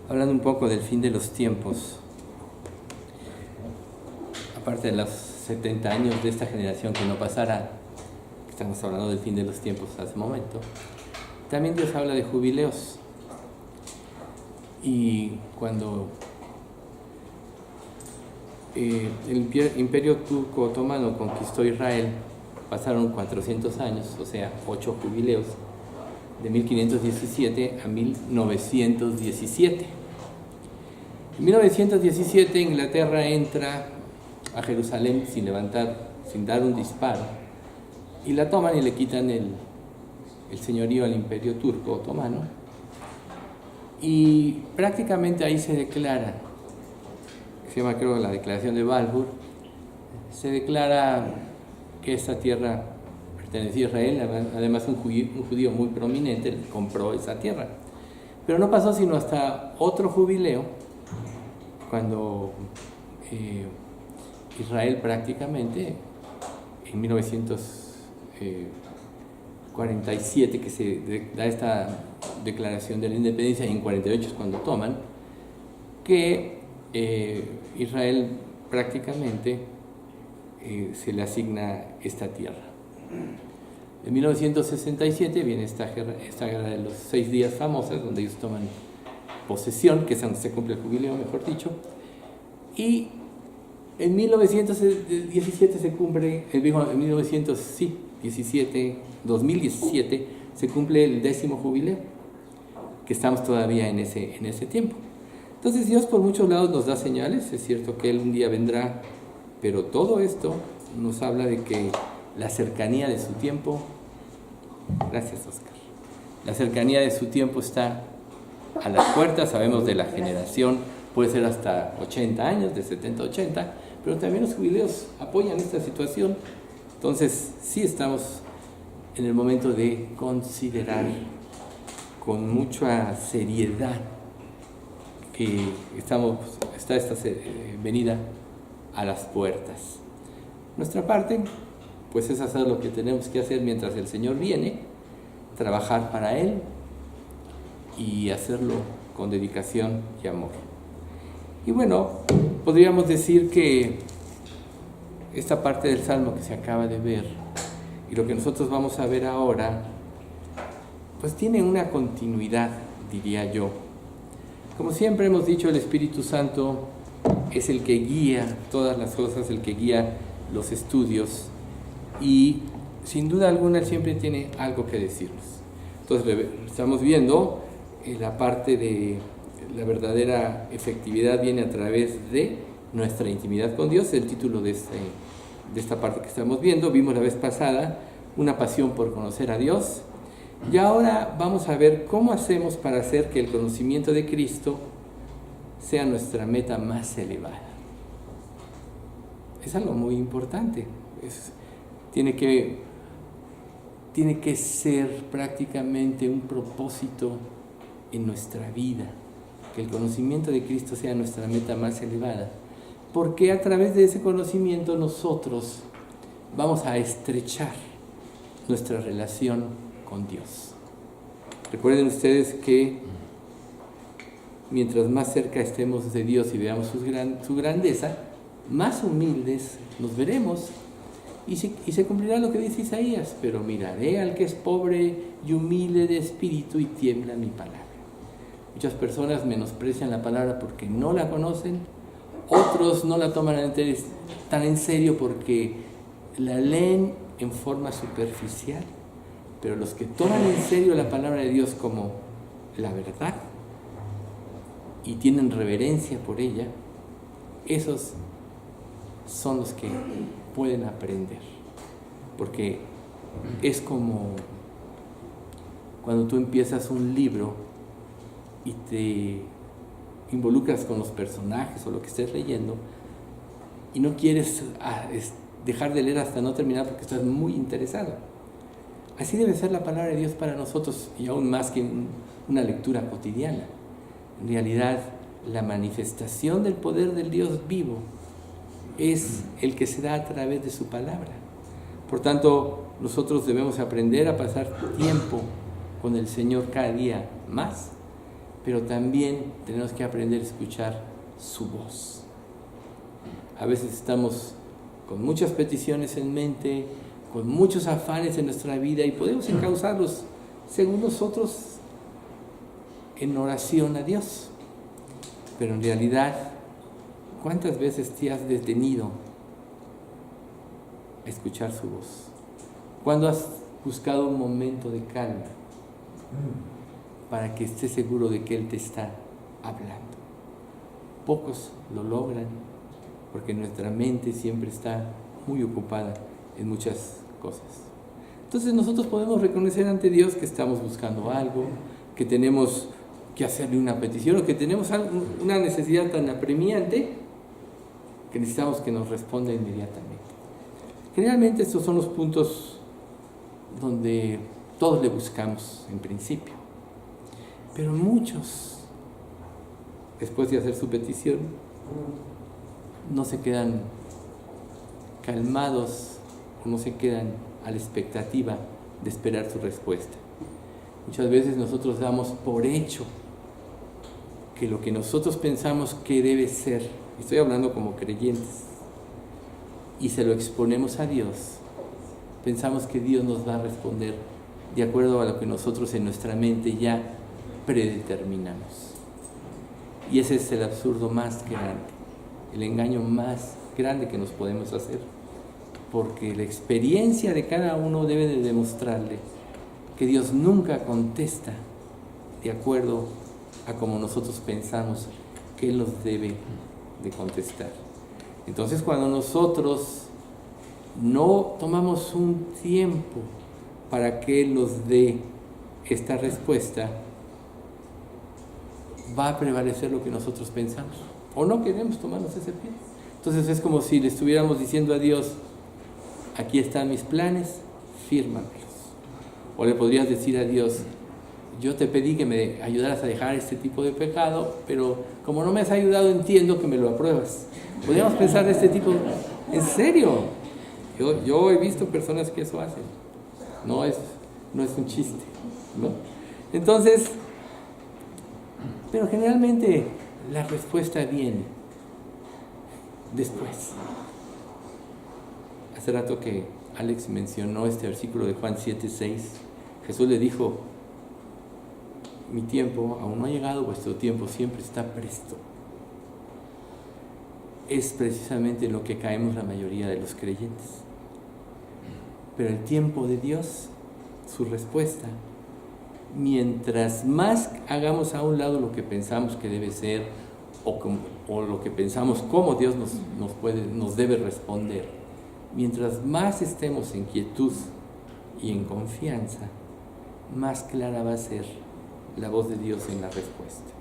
Hablando un poco del fin de los tiempos, aparte de los 70 años de esta generación que no pasará, estamos hablando del fin de los tiempos hace un momento, también Dios habla de jubileos. Y cuando el imperio turco otomano conquistó Israel, pasaron 400 años, o sea, 8 jubileos, de 1517 a 1917. En 1917 Inglaterra entra a Jerusalén sin dar un disparo, y la toman y le quitan el señorío al imperio turco otomano, y prácticamente ahí se declara, se llama creo la declaración de Balfour, se declara que esta tierra pertenecía a Israel. Además un judío muy prominente compró esa tierra, pero no pasó sino hasta otro jubileo, cuando Israel prácticamente en 1947 que se da esta declaración de la independencia, y en 48 es cuando toman, que Israel prácticamente se le asigna esta tierra. En 1967 viene esta guerra de los 6 días famosa, donde ellos toman posesión, que es donde se cumple el jubileo, mejor dicho, y en 1917 se cumple, en 2017 se cumple el 10º jubileo, que estamos todavía en ese tiempo. Entonces Dios por muchos lados nos da señales. Es cierto que Él un día vendrá, pero todo esto nos habla de que la cercanía de su tiempo, gracias Oscar, la cercanía de su tiempo está a las puertas. Sabemos de la generación, puede ser hasta 80 años, de 70 a 80, pero también los jubileos apoyan esta situación. Entonces sí estamos en el momento de considerar con mucha seriedad que está esta venida a las puertas. Nuestra parte pues es hacer lo que tenemos que hacer mientras el Señor viene, trabajar para Él y hacerlo con dedicación y amor. Y bueno, podríamos decir que esta parte del Salmo que se acaba de ver y lo que nosotros vamos a ver ahora, pues tiene una continuidad, diría yo. Como siempre hemos dicho, el Espíritu Santo es el que guía todas las cosas, el que guía los estudios, y sin duda alguna Él siempre tiene algo que decirnos. Entonces estamos viendo la parte de la verdadera efectividad viene a través de nuestra intimidad con Dios, el título de esta parte que estamos viendo. Vimos la vez pasada una pasión por conocer a Dios, y ahora vamos a ver cómo hacemos para hacer que el conocimiento de Cristo sea nuestra meta más elevada. Es algo muy importante. Tiene que ser prácticamente un propósito en nuestra vida, que el conocimiento de Cristo sea nuestra meta más elevada, porque a través de ese conocimiento nosotros vamos a estrechar nuestra relación con Dios. Recuerden ustedes que mientras más cerca estemos de Dios y veamos su grandeza, más humildes nos veremos, y se cumplirá lo que dice Isaías: pero miraré al que es pobre y humilde de espíritu y tiembla mi palabra. Muchas personas menosprecian la palabra porque no la conocen, otros no la toman tan en serio porque la leen en forma superficial, pero los que toman en serio la palabra de Dios como la verdad y tienen reverencia por ella, esos son los que pueden aprender, porque es como cuando tú empiezas un libro y te involucras con los personajes o lo que estés leyendo y no quieres dejar de leer hasta no terminar porque estás muy interesado. Así debe ser la palabra de Dios para nosotros, y aún más que una lectura cotidiana. En realidad, la manifestación del poder del Dios vivo es el que se da a través de su palabra. Por tanto, nosotros debemos aprender a pasar tiempo con el Señor cada día más, pero también tenemos que aprender a escuchar su voz. A veces estamos con muchas peticiones en mente, con muchos afanes en nuestra vida y podemos encauzarlos según nosotros en oración a Dios. Pero en realidad, ¿cuántas veces te has detenido a escuchar su voz? ¿Cuándo has buscado un momento de calma para que estés seguro de que Él te está hablando? Pocos lo logran porque nuestra mente siempre está muy ocupada en muchas cosas. Entonces nosotros podemos reconocer ante Dios que estamos buscando algo, que tenemos que hacerle una petición o que tenemos una necesidad tan apremiante que necesitamos que nos responda inmediatamente. Generalmente estos son los puntos donde todos le buscamos en principio, pero muchos, después de hacer su petición, no se quedan calmados o no se quedan a la expectativa de esperar su respuesta. Muchas veces nosotros damos por hecho que lo que nosotros pensamos que debe ser, estoy hablando como creyentes, y se lo exponemos a Dios, pensamos que Dios nos va a responder de acuerdo a lo que nosotros en nuestra mente ya predeterminamos. Y ese es el absurdo más grande, el engaño más grande que nos podemos hacer, porque la experiencia de cada uno debe de demostrarle que Dios nunca contesta de acuerdo a como nosotros pensamos que Él nos debe de contestar. Entonces, cuando nosotros no tomamos un tiempo para que Él nos dé esta respuesta, va a prevalecer lo que nosotros pensamos, o no queremos tomarnos ese tiempo. Entonces es como si le estuviéramos diciendo a Dios: aquí están mis planes, fírmamelos. O le podrías decir a Dios: yo te pedí que me ayudaras a dejar este tipo de pecado, pero como no me has ayudado, entiendo que me lo apruebas. Podríamos pensar de este tipo. ¿En serio? Yo he visto personas que eso hacen. No es un chiste, ¿no? Entonces, pero generalmente la respuesta viene después. Hace rato que Alex mencionó este versículo de Juan 7:6. Jesús le dijo: mi tiempo aún no ha llegado, vuestro tiempo siempre está presto. Es precisamente en lo que caemos la mayoría de los creyentes. Pero el tiempo de Dios, su respuesta, mientras más hagamos a un lado lo que pensamos que debe ser o lo que pensamos cómo Dios nos debe responder, mientras más estemos en quietud y en confianza, más clara va a ser la voz de Dios en la respuesta.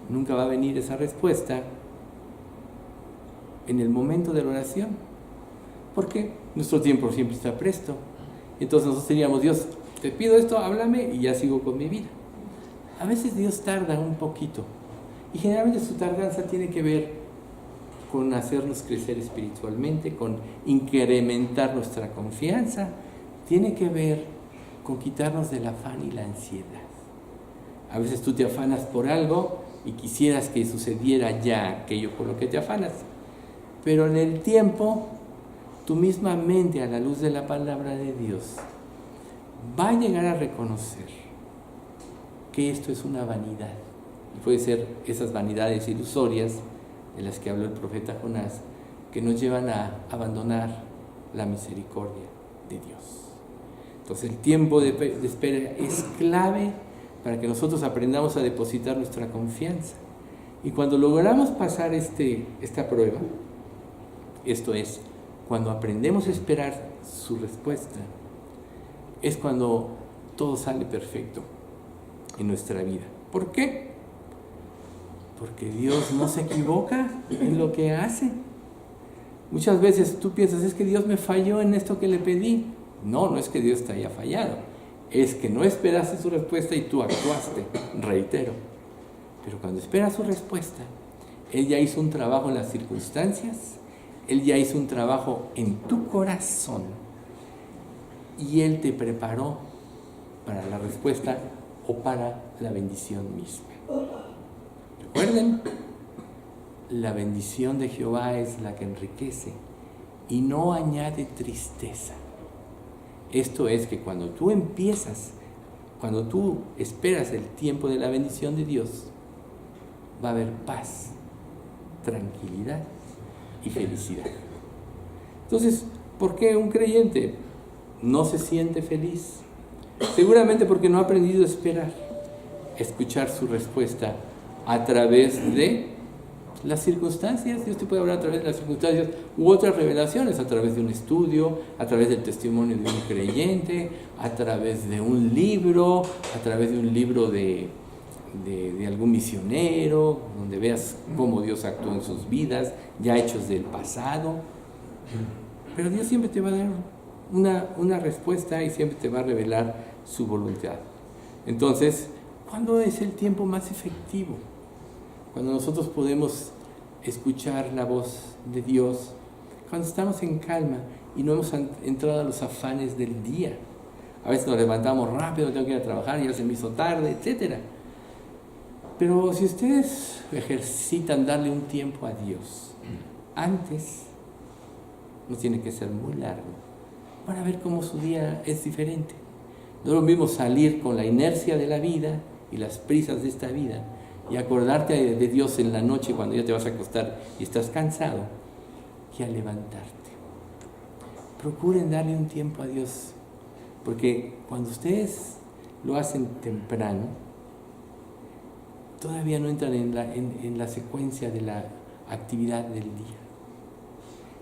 Nunca va a venir esa respuesta en el momento de la oración, porque nuestro tiempo siempre está presto. Entonces nosotros diríamos: Dios, te pido esto, háblame y ya sigo con mi vida. A veces Dios tarda un poquito, y generalmente su tardanza tiene que ver con hacernos crecer espiritualmente, con incrementar nuestra confianza, tiene que ver con quitarnos del afán y la ansiedad. A veces tú te afanas por algo y quisieras que sucediera ya aquello por lo que te afanas, pero en el tiempo tu misma mente, a la luz de la palabra de Dios, va a llegar a reconocer que esto es una vanidad, y puede ser esas vanidades ilusorias de las que habló el profeta Jonás, que nos llevan a abandonar la misericordia de Dios. Entonces el tiempo de espera es clave para que nosotros aprendamos a depositar nuestra confianza. Y cuando logramos pasar esta prueba, esto es, cuando aprendemos a esperar su respuesta, es cuando todo sale perfecto en nuestra vida. ¿Por qué? Porque Dios no se equivoca en lo que hace. Muchas veces tú piensas: es que Dios me falló en esto que le pedí. No es que Dios te haya fallado, es que no esperaste su respuesta y tú actuaste, reitero. Pero cuando esperas su respuesta, Él ya hizo un trabajo en las circunstancias, Él ya hizo un trabajo en tu corazón, y Él te preparó para la respuesta o para la bendición misma. Recuerden, la bendición de Jehová es la que enriquece y no añade tristeza. Esto es que cuando tú esperas el tiempo de la bendición de Dios, va a haber paz, tranquilidad y felicidad. Entonces, ¿por qué un creyente no se siente feliz? Seguramente porque no ha aprendido a esperar, escuchar su respuesta a través de las circunstancias. Dios te puede hablar a través de las circunstancias u otras revelaciones, a través de un estudio, a través del testimonio de un creyente, a través de un libro, a través de un libro de algún misionero, donde veas cómo Dios actuó en sus vidas, ya hechos del pasado. Pero Dios siempre te va a dar una respuesta y siempre te va a revelar su voluntad. Entonces, ¿cuándo es el tiempo más efectivo? Cuando nosotros podemos escuchar la voz de Dios, cuando estamos en calma y no hemos entrado a los afanes del día. A veces nos levantamos rápido, tengo que ir a trabajar, ya se me hizo tarde, etc. Pero si ustedes ejercitan darle un tiempo a Dios antes, no tiene que ser muy largo, van a ver cómo su día es diferente. No es lo mismo salir con la inercia de la vida y las prisas de esta vida y acordarte de Dios en la noche cuando ya te vas a acostar y estás cansado, que a levantarte. Procuren darle un tiempo a Dios, porque cuando ustedes lo hacen temprano, todavía no entran en la secuencia de la actividad del día.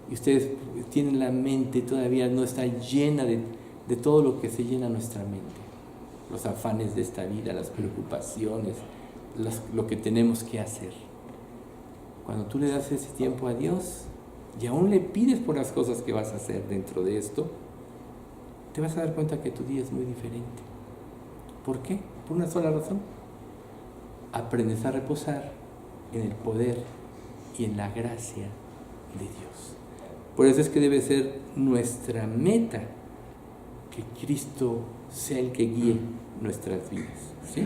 Y ustedes tienen la mente, todavía no está llena de todo lo que se llena nuestra mente. Los afanes de esta vida, las preocupaciones, lo que tenemos que hacer. Cuando tú le das ese tiempo a Dios y aún le pides por las cosas que vas a hacer dentro de esto, te vas a dar cuenta que tu día es muy diferente. ¿Por qué? Por una sola razón. Aprendes a reposar en el poder y en la gracia de Dios. Por eso es que debe ser nuestra meta que Cristo sea el que guíe nuestras vidas, ¿sí?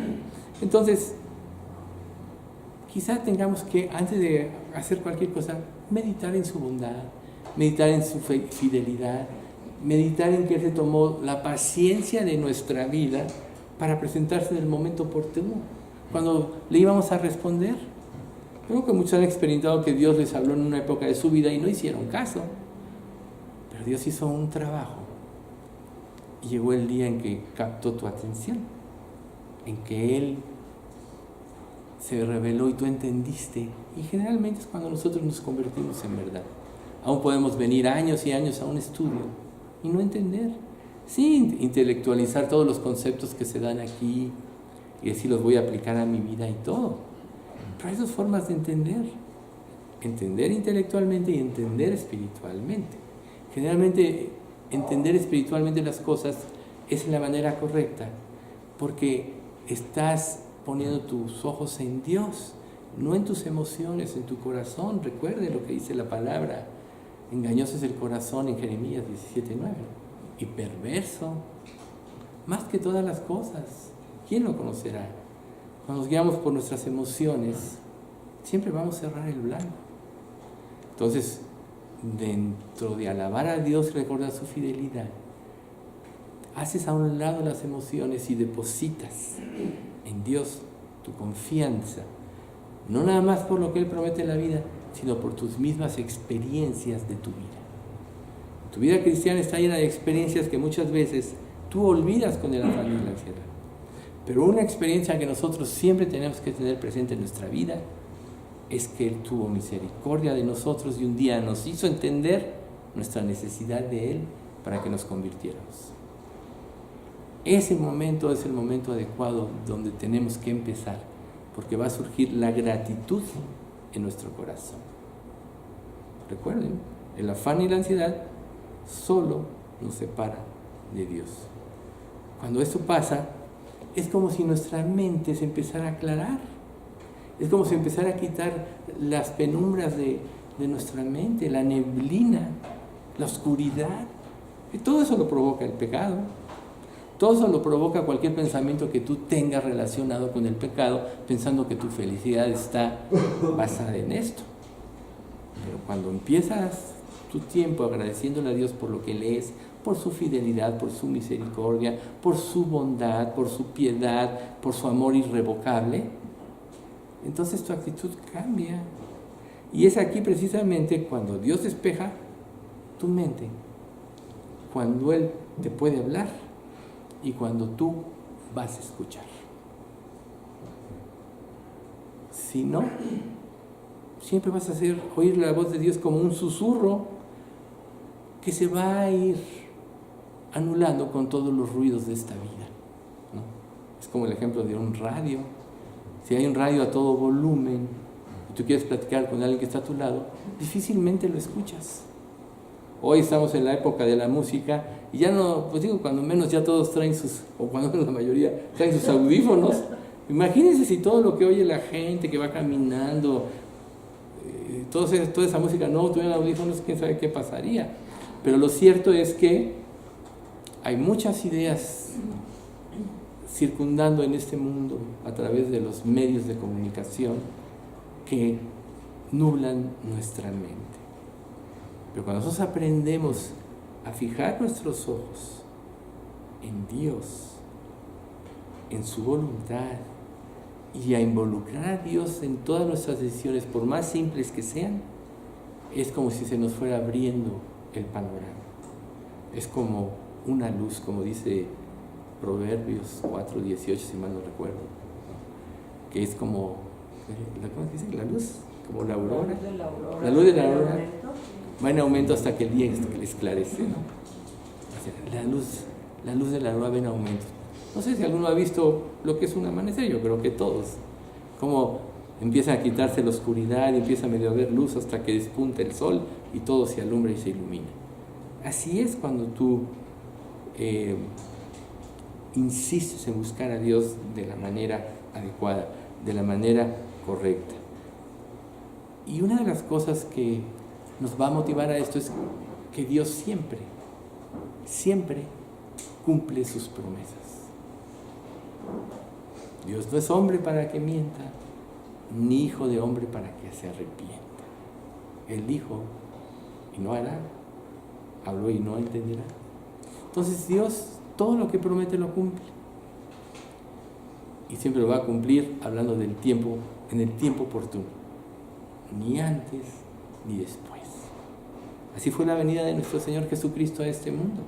Entonces, quizá tengamos que, antes de hacer cualquier cosa, meditar en su bondad, meditar en su fidelidad, meditar en que Él se tomó la paciencia de nuestra vida para presentarse en el momento oportuno, cuando le íbamos a responder. Creo que muchos han experimentado que Dios les habló en una época de su vida y no hicieron caso. Pero Dios hizo un trabajo y llegó el día en que captó tu atención, en que Él se reveló y tú entendiste. Y generalmente es cuando nosotros nos convertimos en verdad. Aún podemos venir años y años a un estudio y no entender. Sí, intelectualizar todos los conceptos que se dan aquí y decir los voy a aplicar a mi vida y todo. Pero hay dos formas de entender. Entender intelectualmente y entender espiritualmente. Generalmente entender espiritualmente las cosas es la manera correcta, porque estás poniendo tus ojos en Dios, no en tus emociones, en tu corazón. Recuerde lo que dice la palabra: engañoso es el corazón, en Jeremías 17:9, y perverso más que todas las cosas. ¿Quién lo conocerá? Cuando nos guiamos por nuestras emociones, siempre vamos a cerrar el blanco. Entonces, dentro de alabar a Dios y recordar su fidelidad, haces a un lado las emociones y depositas en Dios tu confianza, no nada más por lo que Él promete en la vida, sino por tus mismas experiencias de tu vida. Tu vida cristiana está llena de experiencias que muchas veces tú olvidas con el afán y la ansiedad. Pero una experiencia que nosotros siempre tenemos que tener presente en nuestra vida es que Él tuvo misericordia de nosotros y un día nos hizo entender nuestra necesidad de Él para que nos convirtiéramos. Ese momento es el momento adecuado donde tenemos que empezar, porque va a surgir la gratitud en nuestro corazón. Recuerden, el afán y la ansiedad solo nos separa de Dios. Cuando esto pasa, es como si nuestra mente se empezara a aclarar. Es como si empezara a quitar las penumbras de nuestra mente, la neblina, la oscuridad. Y todo eso lo provoca el pecado. Todo eso lo provoca cualquier pensamiento que tú tengas relacionado con el pecado, pensando que tu felicidad está basada en esto. Pero cuando empiezas tu tiempo agradeciéndole a Dios por lo que Él es, por su fidelidad, por su misericordia, por su bondad, por su piedad, por su amor irrevocable, entonces tu actitud cambia. Y es aquí precisamente cuando Dios despeja tu mente, cuando Él te puede hablar y cuando tú vas a escuchar. Si no, siempre vas a oír la voz de Dios como un susurro que se va a ir anulando con todos los ruidos de esta vida, ¿no? Es como el ejemplo de un radio. Si hay un radio a todo volumen y tú quieres platicar con alguien que está a tu lado, difícilmente lo escuchas. Hoy estamos en la época de la música y ya no, pues digo, cuando menos ya todos traen o cuando menos la mayoría traen sus audífonos. Imagínense si todo lo que oye la gente que va caminando, toda esa música no tuvieran audífonos, quién sabe qué pasaría. Pero lo cierto es que hay muchas ideas circundando en este mundo a través de los medios de comunicación que nublan nuestra mente. Pero cuando nosotros aprendemos a fijar nuestros ojos en Dios, en su voluntad, y a involucrar a Dios en todas nuestras decisiones, por más simples que sean, es como si se nos fuera abriendo el panorama. Es como una luz, como dice Proverbios 4:18, si mal no recuerdo, ¿no? Que es como, ¿cómo se dice? La luz, como la aurora. La luz de la aurora va en aumento hasta que el día esclarece, ¿no? O sea, la luz de la aurora va en aumento. No sé si alguno ha visto lo que es un amanecer, yo creo que todos. Cómo empieza a quitarse la oscuridad y empieza a medio a haber luz hasta que despunta el sol y todo se alumbra y se ilumina. Así es cuando tú insistes en buscar a Dios de la manera adecuada, de la manera correcta. Y una de las cosas que nos va a motivar a esto es que Dios siempre, siempre cumple sus promesas. Dios no es hombre para que mienta, ni hijo de hombre para que se arrepienta. Él dijo y no hará, habló y no entenderá. Entonces Dios todo lo que promete lo cumple. Y siempre lo va a cumplir hablando del tiempo, en el tiempo oportuno. Ni antes ni después. Así fue la venida de nuestro Señor Jesucristo a este mundo.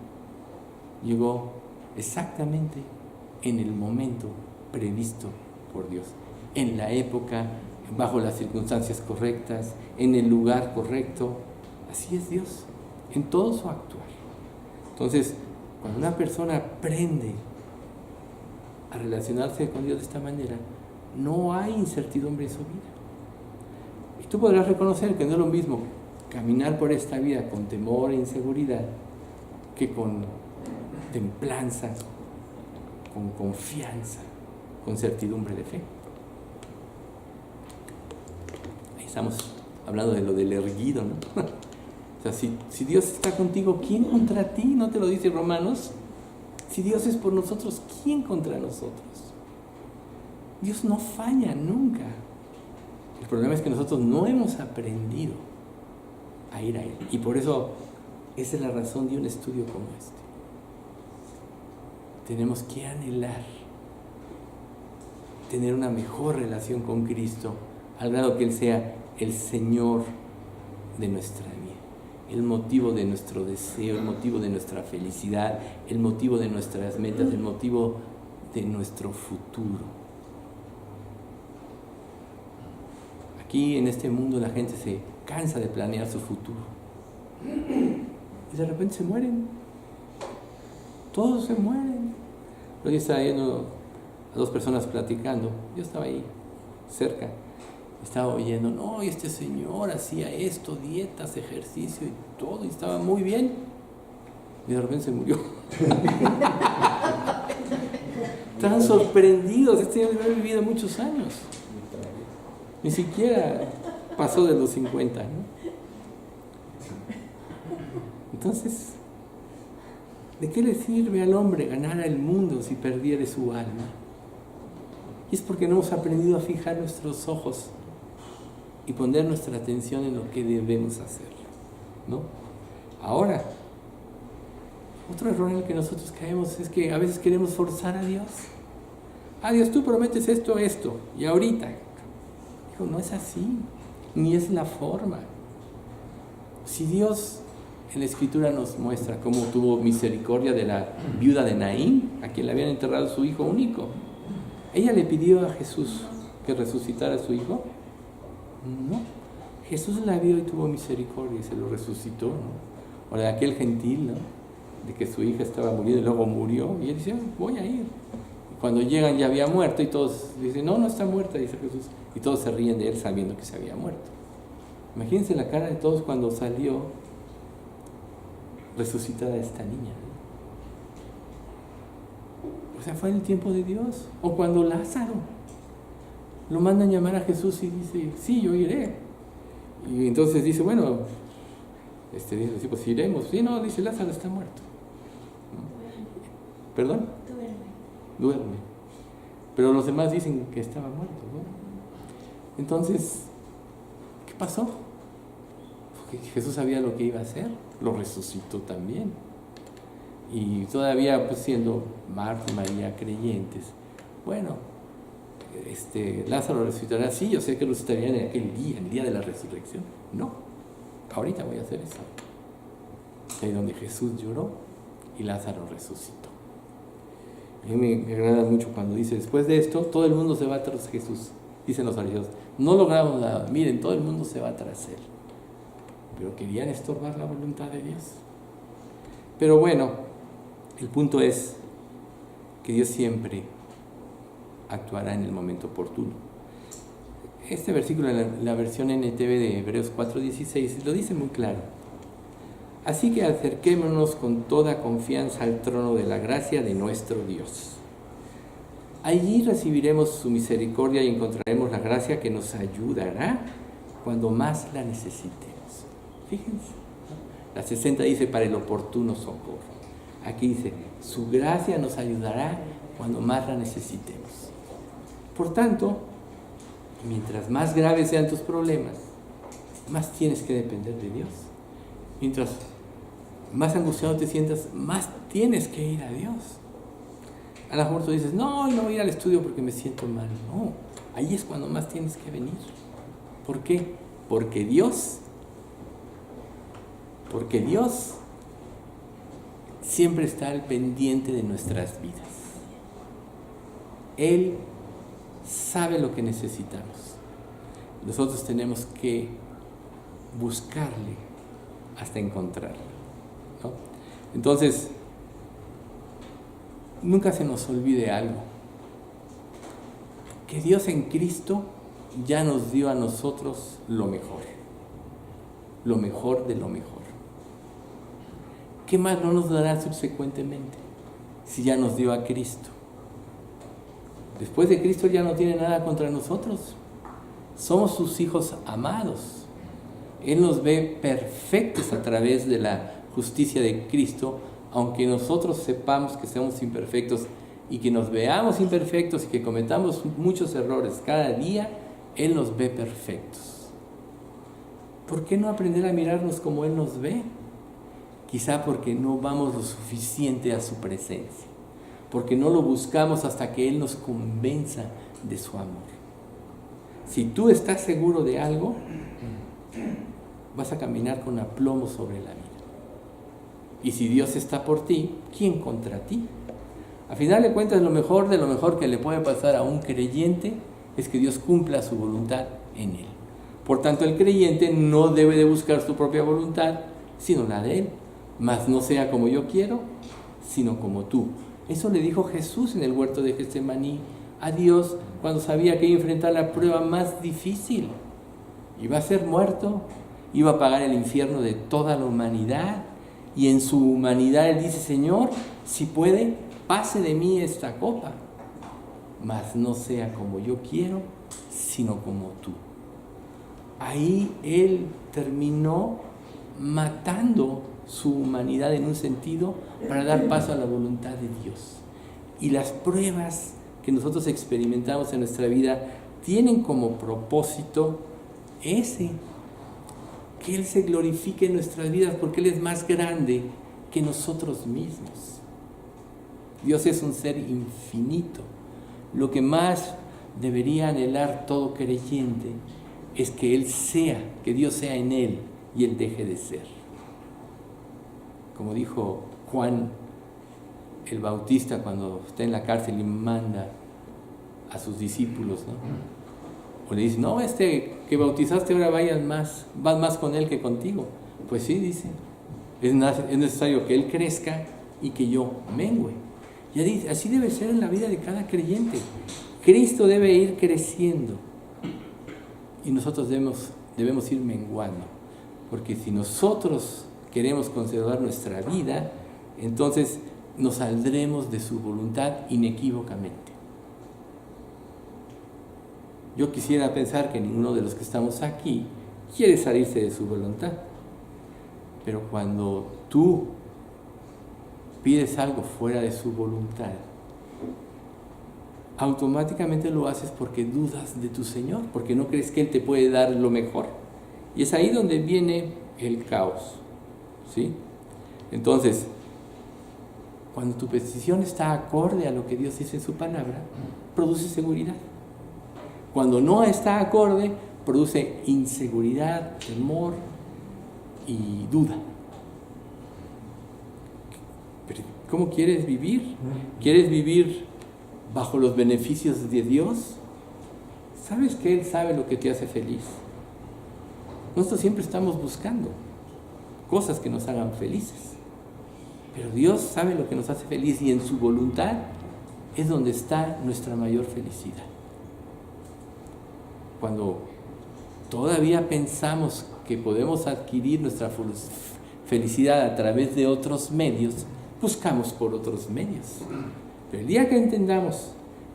Llegó exactamente en el momento previsto por Dios, en la época, bajo las circunstancias correctas, en el lugar correcto. Así es Dios, en todo su actuar. Entonces, cuando una persona aprende a relacionarse con Dios de esta manera, no hay incertidumbre en su vida. Y tú podrás reconocer que no es lo mismo caminar por esta vida con temor e inseguridad que con templanza, con confianza, con certidumbre de fe. Ahí estamos hablando de lo del erguido, ¿no? O sea, si Dios está contigo, ¿quién contra ti? ¿No te lo dice Romanos? Si Dios es por nosotros, ¿quién contra nosotros? Dios no falla nunca. El problema es que nosotros no hemos aprendido a ir a Él. Y por eso, esa es la razón de un estudio como este. Tenemos que anhelar tener una mejor relación con Cristo, al grado que Él sea el Señor de nuestra vida, el motivo de nuestro deseo, el motivo de nuestra felicidad, el motivo de nuestras metas, el motivo de nuestro futuro. Aquí en este mundo la gente se cansa de planear su futuro y de repente se mueren. Todos se mueren. Yo estaba viendo a dos personas platicando, yo estaba ahí cerca, estaba oyendo, no, y este señor hacía esto, dietas, ejercicio y todo, y estaba muy bien, y de repente se murió. Estaban sorprendidos, este señor había vivido muchos años, ni siquiera pasó de los 50, ¿no? Entonces, ¿De qué le sirve al hombre ganar el mundo si perdiere su alma? Y es porque no hemos aprendido a fijar nuestros ojos y poner nuestra atención en lo que debemos hacer, ¿no? Ahora, otro error en el que nosotros caemos es que a veces queremos forzar a Dios. Dios, tú prometes esto, y ahorita. Digo, no es así, ni es la forma. Si Dios en la Escritura nos muestra cómo tuvo misericordia de la viuda de Naín, a quien le habían enterrado su hijo único, ella le pidió a Jesús que resucitara a su hijo. No, Jesús la vio y tuvo misericordia y se lo resucitó, ¿no? O de aquel gentil, ¿no? De que su hija estaba muriendo y luego murió, y él dice, voy a ir. Y cuando llegan ya había muerto y todos dicen, no está muerta, dice Jesús, y todos se ríen de él sabiendo que se había muerto. Imagínense la cara de todos cuando salió resucitada esta niña, ¿no? O sea, fue en el tiempo de Dios. O cuando Lázaro lo mandan llamar a Jesús y dice, sí, yo iré. Y entonces dice, bueno, dice, sí, pues iremos. Sí, no, dice, Lázaro está muerto. ¿Perdón? Duerme. Pero los demás dicen que estaba muerto, ¿no? Entonces, ¿qué pasó? Porque Jesús sabía lo que iba a hacer, lo resucitó también. Y todavía, pues siendo Marta y María creyentes, bueno, Lázaro resucitará, sí, yo sé que resucitaría en aquel día, el día de la resurrección. No, ahorita voy a hacer eso. Ahí donde Jesús lloró y Lázaro resucitó. A mí me agrada mucho cuando dice, después de esto, todo el mundo se va tras Jesús. Dicen los fariseos, no logramos nada, miren, todo el mundo se va tras él. Pero querían estorbar la voluntad de Dios. Pero bueno, el punto es que Dios siempre actuará en el momento oportuno. Este versículo en la versión NTV de Hebreos 4:16 lo dice muy claro. Así que acerquémonos con toda confianza al trono de la gracia de nuestro Dios. Allí recibiremos su misericordia y encontraremos la gracia que nos ayudará cuando más la necesitemos. Fíjense, la 60 dice para el oportuno socorro. Aquí dice, su gracia nos ayudará cuando más la necesitemos. Por tanto, mientras más graves sean tus problemas, más tienes que depender de Dios. Mientras más angustiado te sientas, más tienes que ir a Dios. A lo mejor tú dices, no voy a ir al estudio porque me siento mal. No, ahí es cuando más tienes que venir. ¿Por qué? Porque Dios siempre está al pendiente de nuestras vidas. Él sabe lo que necesitamos. Nosotros tenemos que buscarle hasta encontrarlo, ¿no? Entonces, nunca se nos olvide algo, que Dios en Cristo ya nos dio a nosotros lo mejor de lo mejor. ¿Qué más no nos dará subsecuentemente si ya nos dio a Cristo? Después de Cristo ya no tiene nada contra nosotros. Somos sus hijos amados. Él nos ve perfectos a través de la justicia de Cristo, aunque nosotros sepamos que somos imperfectos y que nos veamos imperfectos y que cometamos muchos errores cada día, Él nos ve perfectos. ¿Por qué no aprender a mirarnos como Él nos ve? Quizá porque no vamos lo suficiente a su presencia, porque no lo buscamos hasta que Él nos convenza de su amor. Si tú estás seguro de algo, vas a caminar con aplomo sobre la vida. Y si Dios está por ti, ¿quién contra ti? A final de cuentas, lo mejor de lo mejor que le puede pasar a un creyente es que Dios cumpla su voluntad en él. Por tanto, el creyente no debe de buscar su propia voluntad, sino la de Él. Mas no sea como yo quiero, sino como tú. Eso le dijo Jesús en el huerto de Getsemaní a Dios cuando sabía que iba a enfrentar la prueba más difícil. Iba a ser muerto, iba a pagar el infierno de toda la humanidad, y en su humanidad Él dice, Señor, si puede, pase de mí esta copa, mas no sea como yo quiero, sino como tú. Ahí Él terminó matando su humanidad en un sentido para dar paso a la voluntad de Dios. Y las pruebas que nosotros experimentamos en nuestra vida tienen como propósito ese, que Él se glorifique en nuestras vidas porque Él es más grande que nosotros mismos. Dios es un ser infinito. Lo que más debería anhelar todo creyente es que Él sea, que Dios sea en Él y Él deje de ser. Como dijo Juan el Bautista cuando está en la cárcel y manda a sus discípulos, ¿no? O le dice, no, que bautizaste ahora vas más con él que contigo. Pues sí, dice, es necesario que él crezca y que yo mengüe. Y así debe ser en la vida de cada creyente. Cristo debe ir creciendo y nosotros debemos ir menguando, porque si nosotros queremos conservar nuestra vida, entonces nos saldremos de su voluntad inequívocamente. Yo quisiera pensar que ninguno de los que estamos aquí quiere salirse de su voluntad, pero cuando tú pides algo fuera de su voluntad, automáticamente lo haces porque dudas de tu Señor, porque no crees que Él te puede dar lo mejor. Y es ahí donde viene el caos, ¿sí? Entonces, cuando tu petición está acorde a lo que Dios dice en su palabra, produce seguridad. Cuando no está acorde, produce inseguridad, temor y duda. Pero ¿cómo quieres vivir? ¿Quieres vivir bajo los beneficios de Dios? ¿Sabes que Él sabe lo que te hace feliz? Nosotros siempre estamos buscando cosas que nos hagan felices. Pero Dios sabe lo que nos hace feliz y en su voluntad es donde está nuestra mayor felicidad. Cuando todavía pensamos que podemos adquirir nuestra felicidad a través de otros medios, buscamos por otros medios. Pero el día que entendamos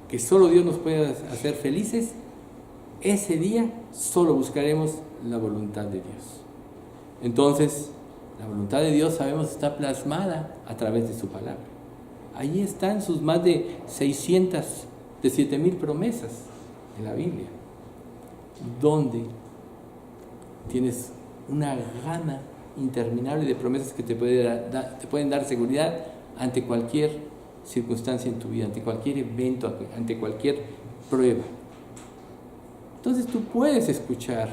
que solo Dios nos puede hacer felices, ese día solo buscaremos la voluntad de Dios. Entonces, la voluntad de Dios, sabemos, está plasmada a través de su palabra. Allí están sus más de 7,000 promesas en la Biblia, donde tienes una gama interminable de promesas que te pueden dar seguridad ante cualquier circunstancia en tu vida, ante cualquier evento, ante cualquier prueba. Entonces tú puedes escuchar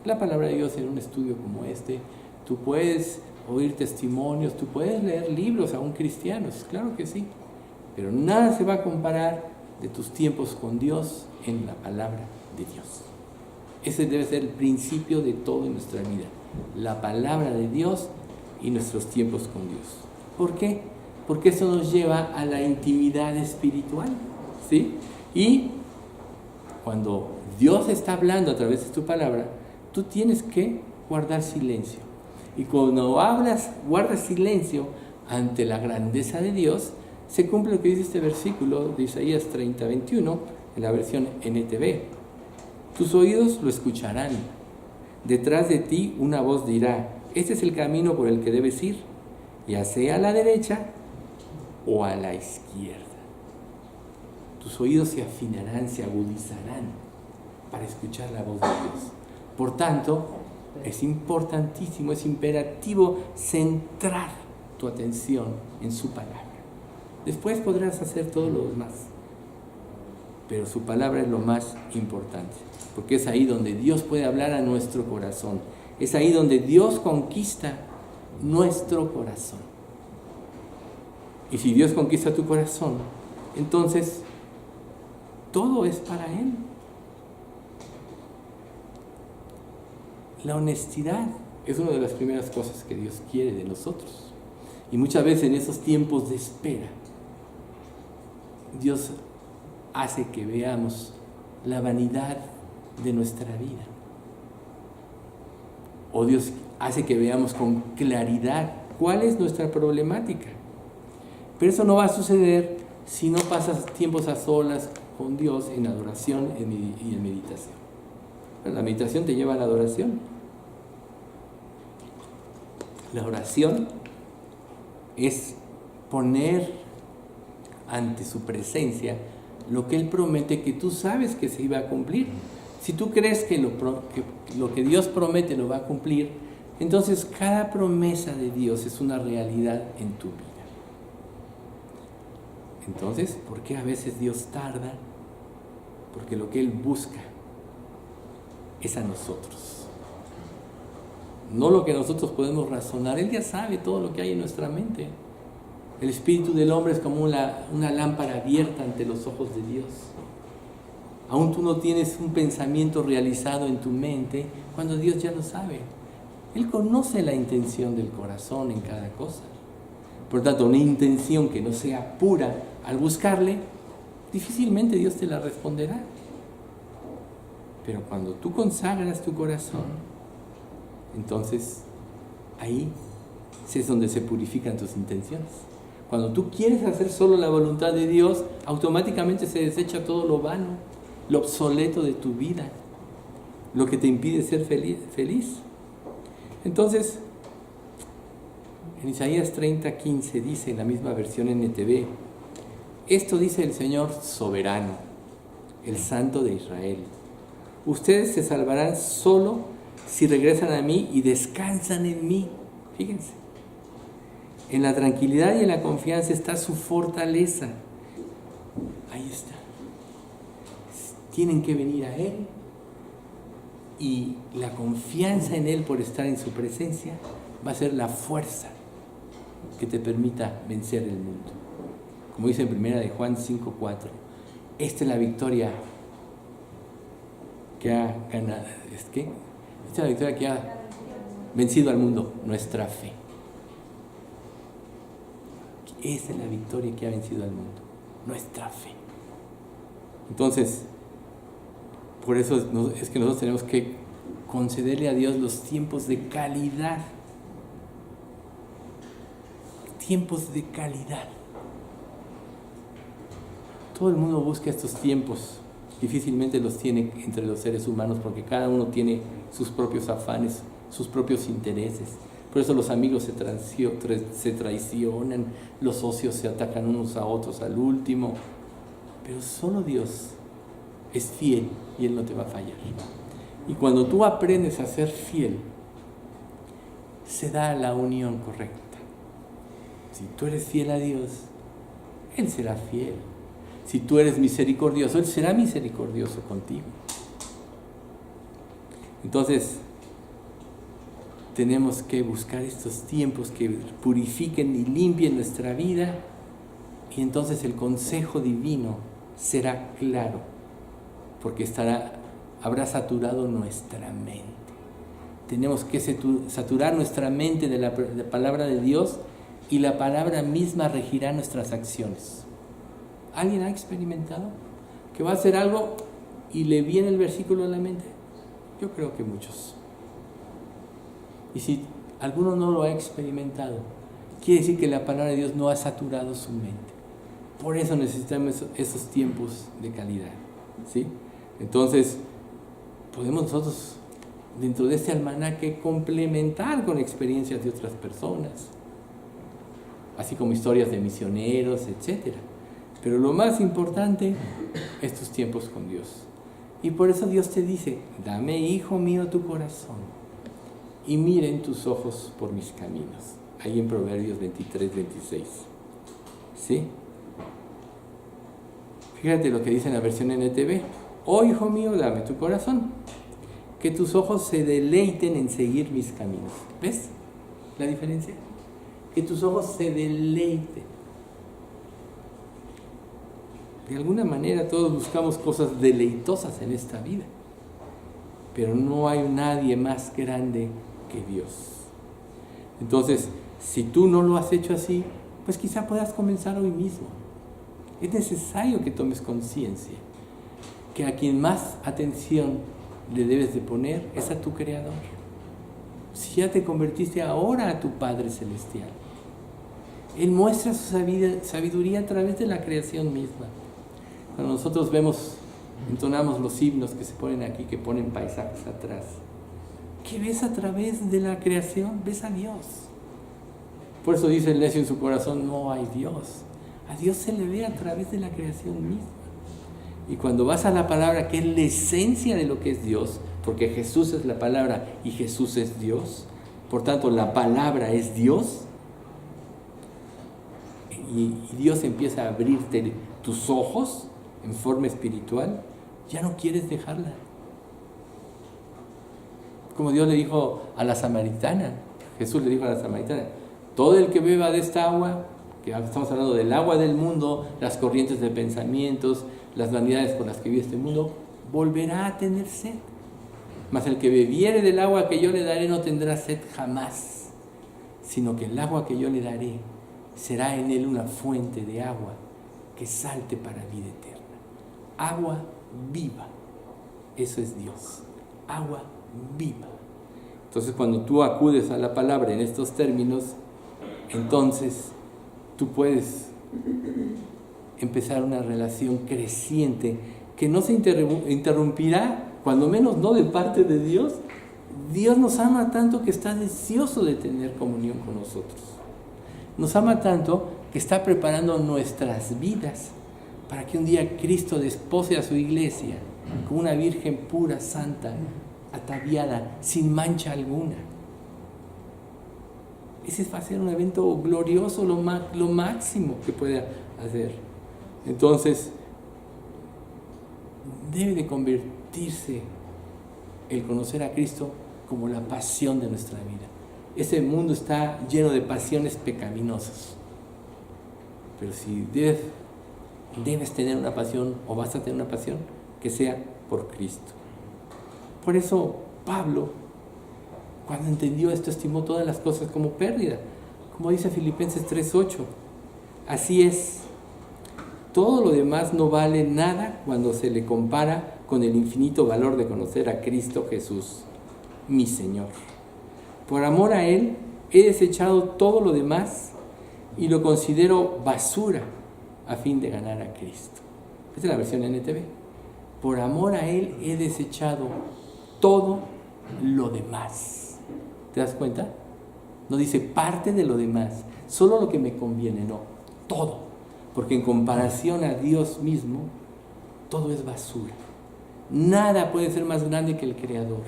la palabra de Dios en un estudio como este, tú puedes oír testimonios, tú puedes leer libros aún cristianos, claro que sí, pero nada se va a comparar de tus tiempos con Dios en la palabra de Dios. Ese debe ser el principio de todo en nuestra vida, la palabra de Dios y nuestros tiempos con Dios. ¿Por qué? Porque eso nos lleva a la intimidad espiritual, ¿sí? Y cuando Dios está hablando a través de tu palabra, tú tienes que guardar silencio. Y cuando guardas silencio ante la grandeza de Dios, se cumple lo que dice este versículo de Isaías 30:21 en la versión NTV. Tus oídos lo escucharán. Detrás de ti una voz dirá, este es el camino por el que debes ir, ya sea a la derecha o a la izquierda. Tus oídos se afinarán, se agudizarán para escuchar la voz de Dios. Por tanto, es importantísimo, es imperativo centrar tu atención en su palabra. Después podrás hacer todo lo demás, pero su palabra es lo más importante, porque es ahí donde Dios puede hablar a nuestro corazón. Es ahí donde Dios conquista nuestro corazón. Y si Dios conquista tu corazón, entonces todo es para Él. La honestidad es una de las primeras cosas que Dios quiere de nosotros. Y muchas veces en esos tiempos de espera, Dios hace que veamos la vanidad de nuestra vida. O Dios hace que veamos con claridad cuál es nuestra problemática. Pero eso no va a suceder si no pasas tiempos a solas con Dios en adoración y en meditación. La meditación te lleva a la adoración. La oración es poner ante su presencia lo que Él promete, que tú sabes que se iba a cumplir. Si tú crees que lo que Dios promete lo va a cumplir, entonces cada promesa de Dios es una realidad en tu vida. Entonces, ¿por qué a veces Dios tarda? Porque lo que Él busca es a nosotros. No lo que nosotros podemos razonar. Él ya sabe todo lo que hay en nuestra mente. El espíritu del hombre es como una lámpara abierta ante los ojos de Dios. Aún tú no tienes un pensamiento realizado en tu mente cuando Dios ya lo sabe. Él conoce la intención del corazón en cada cosa. Por lo tanto, una intención que no sea pura al buscarle, difícilmente Dios te la responderá. Pero cuando tú consagras tu corazón, entonces ahí es donde se purifican tus intenciones. Cuando tú quieres hacer solo la voluntad de Dios, automáticamente se desecha todo lo vano, lo obsoleto de tu vida, lo que te impide ser feliz. Entonces, en Isaías 30:15 dice, en la misma versión NTV, esto dice el Señor soberano, el Santo de Israel. Ustedes se salvarán solo si regresan a mí y descansan en mí. Fíjense, en la tranquilidad y en la confianza está su fortaleza. Ahí está. Tienen que venir a Él y la confianza en Él por estar en su presencia va a ser la fuerza que te permita vencer el mundo. Como dice en 1 de Juan 5:4, esta es la victoria que ha ganado. Esta es la victoria que ha vencido al mundo, nuestra fe. Esa es la victoria que ha vencido al mundo, nuestra fe. Entonces, por eso es que nosotros tenemos que concederle a Dios los tiempos de calidad. Tiempos de calidad. Todo el mundo busca estos tiempos. Difícilmente los tiene entre los seres humanos porque cada uno tiene sus propios afanes, sus propios intereses. Por eso los amigos se traicionan, los socios se atacan unos a otros al último. Pero solo Dios es fiel y Él no te va a fallar. Y cuando tú aprendes a ser fiel, se da la unión correcta. Si tú eres fiel a Dios, Él será fiel. Si tú eres misericordioso, Él será misericordioso contigo. Entonces, tenemos que buscar estos tiempos que purifiquen y limpien nuestra vida, y entonces el consejo divino será claro, porque habrá saturado nuestra mente. Tenemos que saturar nuestra mente de la palabra de Dios, y la palabra misma regirá nuestras acciones. ¿Alguien ha experimentado que va a hacer algo y le viene el versículo a la mente? Yo creo que muchos. Y si alguno no lo ha experimentado, quiere decir que la palabra de Dios no ha saturado su mente. Por eso necesitamos esos tiempos de calidad, ¿sí? Entonces, podemos nosotros, dentro de este almanaque, complementar con experiencias de otras personas, así como historias de misioneros, etc. Pero lo más importante, estos tiempos con Dios. Y por eso Dios te dice, dame, hijo mío, tu corazón, y miren tus ojos por mis caminos. Ahí en Proverbios 23:26. ¿Sí? Fíjate lo que dice en la versión NTV. Oh, hijo mío, dame tu corazón, que tus ojos se deleiten en seguir mis caminos. ¿Ves la diferencia? Que tus ojos se deleiten. De alguna manera todos buscamos cosas deleitosas en esta vida, pero no hay nadie más grande que Dios. Entonces, si tú no lo has hecho así, pues quizá puedas comenzar hoy mismo. Es necesario que tomes conciencia que a quien más atención le debes de poner es a tu Creador. Si ya te convertiste ahora a tu Padre Celestial, Él muestra su sabiduría a través de la creación misma. Cuando nosotros entonamos los himnos que se ponen aquí, que ponen paisajes atrás, ¿qué ves a través de la creación? Ves a Dios. Por eso dice el necio en su corazón, no hay Dios. A Dios se le ve a través de la creación misma. Y cuando vas a la palabra, que es la esencia de lo que es Dios, porque Jesús es la palabra y Jesús es Dios, por tanto la palabra es Dios, y Dios empieza a abrirte tus ojos en forma espiritual, ya no quieres dejarla. Como Dios le dijo a la samaritana, Jesús le dijo a la samaritana, todo el que beba de esta agua, que estamos hablando del agua del mundo, las corrientes de pensamientos, las vanidades por las que vive este mundo, volverá a tener sed. Mas el que bebiere del agua que yo le daré no tendrá sed jamás, sino que el agua que yo le daré será en él una fuente de agua que salte para vida eterna. Agua viva, eso es Dios, agua viva. Entonces cuando tú acudes a la palabra en estos términos, entonces tú puedes empezar una relación creciente que no se interrumpirá, cuando menos no de parte de Dios. Dios nos ama tanto que está deseoso de tener comunión con nosotros. Nos ama tanto que está preparando nuestras vidas para que un día Cristo despose a su iglesia con una virgen pura, santa, ataviada, sin mancha alguna. Ese va a ser un evento glorioso, lo máximo que pueda hacer. Entonces, debe de convertirse el conocer a Cristo como la pasión de nuestra vida. Ese mundo está lleno de pasiones pecaminosas. Pero si debes tener una pasión, o vas a tener una pasión, que sea por Cristo. Por eso Pablo, cuando entendió esto, estimó todas las cosas como pérdida. Como dice Filipenses 3:8. Así es, todo lo demás no vale nada cuando se le compara con el infinito valor de conocer a Cristo Jesús, mi Señor. Por amor a Él, he desechado todo lo demás y lo considero basura a fin de ganar a Cristo. Esta es la versión NTV. Por amor a Él, he desechado todo lo demás. ¿Te das cuenta? No dice parte de lo demás, solo lo que me conviene, no, todo. Porque en comparación a Dios mismo, todo es basura. Nada puede ser más grande que el Creador.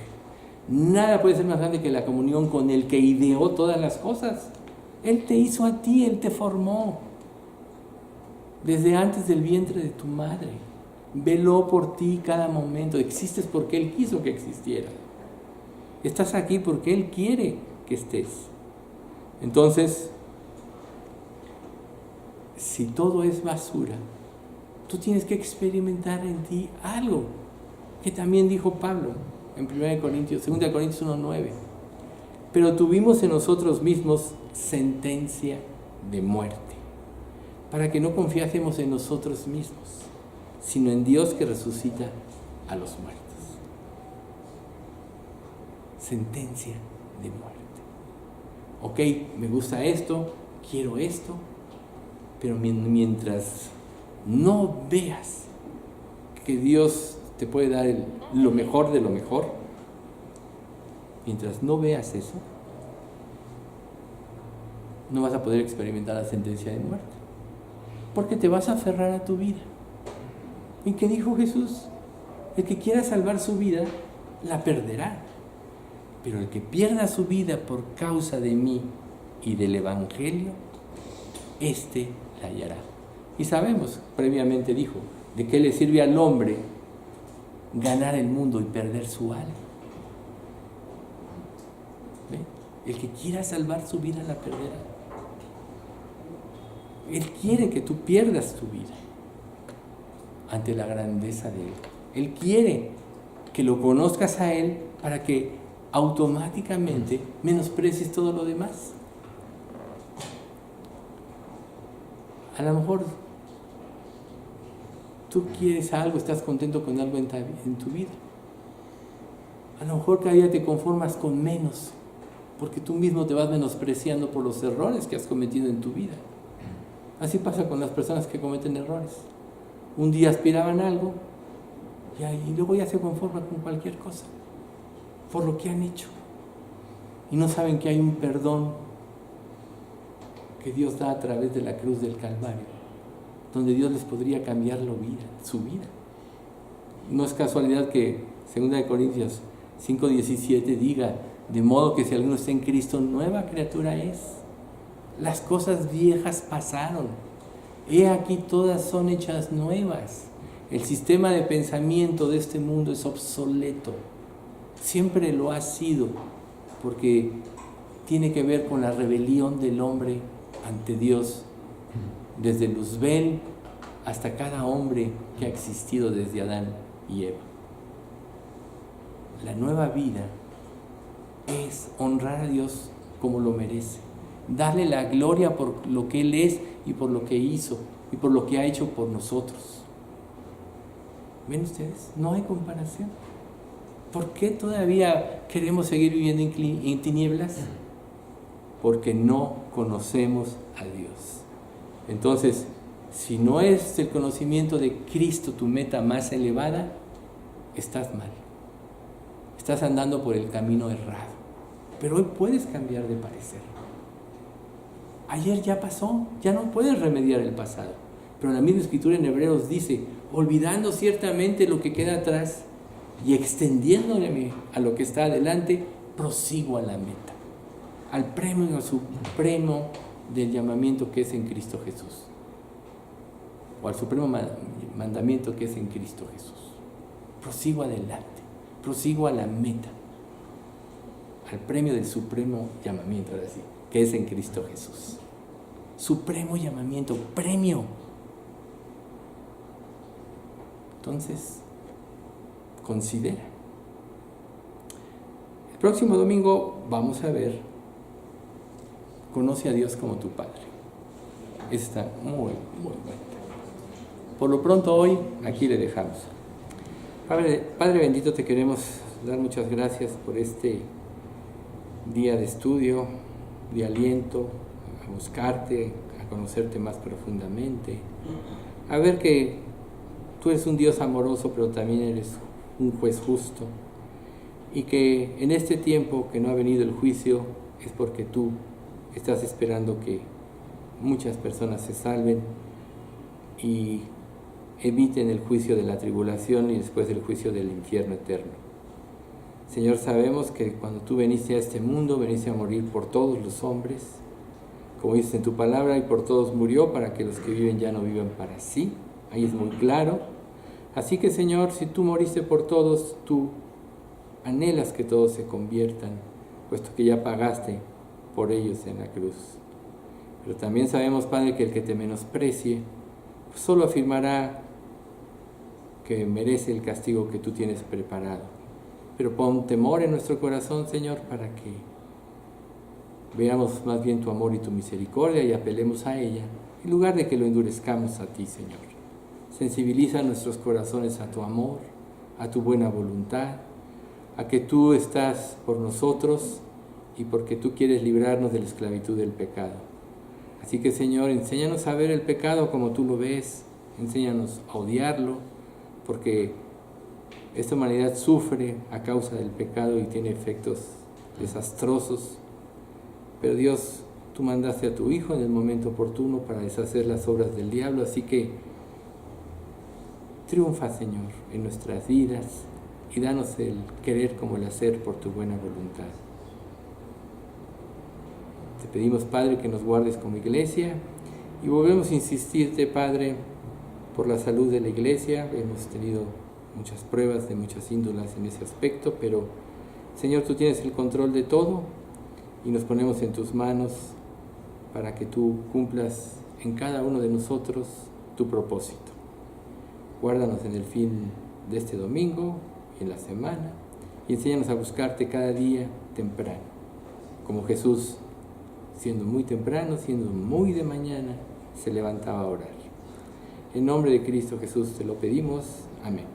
Nada puede ser más grande que la comunión con el que ideó todas las cosas. Él te hizo a ti, Él te formó. Desde antes del vientre de tu madre. Veló por ti cada momento. Existes porque Él quiso que existiera. Estás aquí porque Él quiere que estés. Entonces, si todo es basura, tú tienes que experimentar en ti algo que también dijo Pablo en 2 Corintios 1:9. Pero tuvimos en nosotros mismos sentencia de muerte, para que no confiásemos en nosotros mismos, sino en Dios que resucita a los muertos. Sentencia de muerte. Ok, me gusta esto, quiero esto, pero mientras no veas que Dios te puede dar lo mejor de lo mejor, mientras no veas eso, no vas a poder experimentar la sentencia de muerte, porque te vas a aferrar a tu vida. ¿Y qué dijo Jesús? El que quiera salvar su vida, la perderá, pero el que pierda su vida por causa de mí y del Evangelio, éste la hallará. Y sabemos, previamente dijo, de qué le sirve al hombre ganar el mundo y perder su alma. ¿Ve? El que quiera salvar su vida la perderá. Él quiere que tú pierdas tu vida ante la grandeza de Él. Él quiere que lo conozcas a Él para que automáticamente menosprecies todo lo demás. A lo mejor tú quieres algo, estás contento con algo en tu vida. A lo mejor cada día te conformas con menos, porque tú mismo te vas menospreciando por los errores que has cometido en tu vida. Así pasa con las personas que cometen errores. Un día aspiraban a algo y luego ya se conforman con cualquier cosa por lo que han hecho. Y no saben que hay un perdón que Dios da a través de la cruz del Calvario, donde Dios les podría cambiar su vida. No es casualidad que 2 Corintios 5:17 diga: de modo que si alguno está en Cristo, nueva criatura es. Las cosas viejas pasaron, he aquí todas son hechas nuevas. El sistema de pensamiento de este mundo es obsoleto, siempre lo ha sido, porque tiene que ver con la rebelión del hombre ante Dios, desde Luzbel hasta cada hombre que ha existido desde Adán y Eva. La nueva vida es honrar a Dios como lo merece, darle la gloria por lo que Él es y por lo que hizo y por lo que ha hecho por nosotros. ¿Ven ustedes? No hay comparación. ¿Por qué todavía queremos seguir viviendo en tinieblas? Porque no conocemos a Dios. Entonces, si no es el conocimiento de Cristo tu meta más elevada, estás mal. Estás andando por el camino errado. Pero hoy puedes cambiar de parecer. Ayer ya pasó, ya no puedes remediar el pasado. Pero la misma Escritura en Hebreos dice: olvidando ciertamente lo que queda atrás y extendiéndome a lo que está adelante, prosigo a la meta, al premio supremo del llamamiento que es en Cristo Jesús, o al supremo mandamiento que es en Cristo Jesús. Prosigo adelante, prosigo a la meta, al premio del supremo llamamiento, ahora sí, que es en Cristo Jesús. Supremo llamamiento, premio. Entonces, considera. El próximo domingo vamos a ver: conoce a Dios como tu Padre. Eso está muy bueno. Por lo pronto hoy, aquí le dejamos. Padre bendito, te queremos dar muchas gracias por este día de estudio, de aliento, a buscarte, a conocerte más profundamente, a ver que tú eres un Dios amoroso, pero también eres un juez justo, y que en este tiempo que no ha venido el juicio es porque tú estás esperando que muchas personas se salven y eviten el juicio de la tribulación y después el juicio del infierno eterno. Señor, sabemos que cuando tú viniste a este mundo, viniste a morir por todos los hombres, como dices en tu palabra, y por todos murió, para que los que viven ya no vivan para sí. Ahí es muy claro. Así que, Señor, si tú moriste por todos, tú anhelas que todos se conviertan, puesto que ya pagaste por ellos en la cruz. Pero también sabemos, Padre, que el que te menosprecie, pues solo afirmará que merece el castigo que tú tienes preparado. Pero pon temor en nuestro corazón, Señor, para que veamos más bien tu amor y tu misericordia y apelemos a ella, en lugar de que lo endurezcamos a ti, Señor. Sensibiliza nuestros corazones a tu amor, a tu buena voluntad, a que tú estás por nosotros y porque tú quieres librarnos de la esclavitud del pecado. Así que, Señor, enséñanos a ver el pecado como tú lo ves, enséñanos a odiarlo, porque esta humanidad sufre a causa del pecado y tiene efectos desastrosos. Pero Dios, tú mandaste a tu Hijo en el momento oportuno para deshacer las obras del diablo, así que triunfa, Señor, en nuestras vidas y danos el querer como el hacer por tu buena voluntad. Te pedimos, Padre, que nos guardes como iglesia y volvemos a insistirte, Padre, por la salud de la iglesia. Hemos tenido muchas pruebas de muchas índolas en ese aspecto, pero, Señor, tú tienes el control de todo y nos ponemos en tus manos para que tú cumplas en cada uno de nosotros tu propósito. Guárdanos en el fin de este domingo y en la semana y enséñanos a buscarte cada día temprano, como Jesús, siendo muy temprano, siendo muy de mañana, se levantaba a orar. En nombre de Cristo Jesús te lo pedimos. Amén.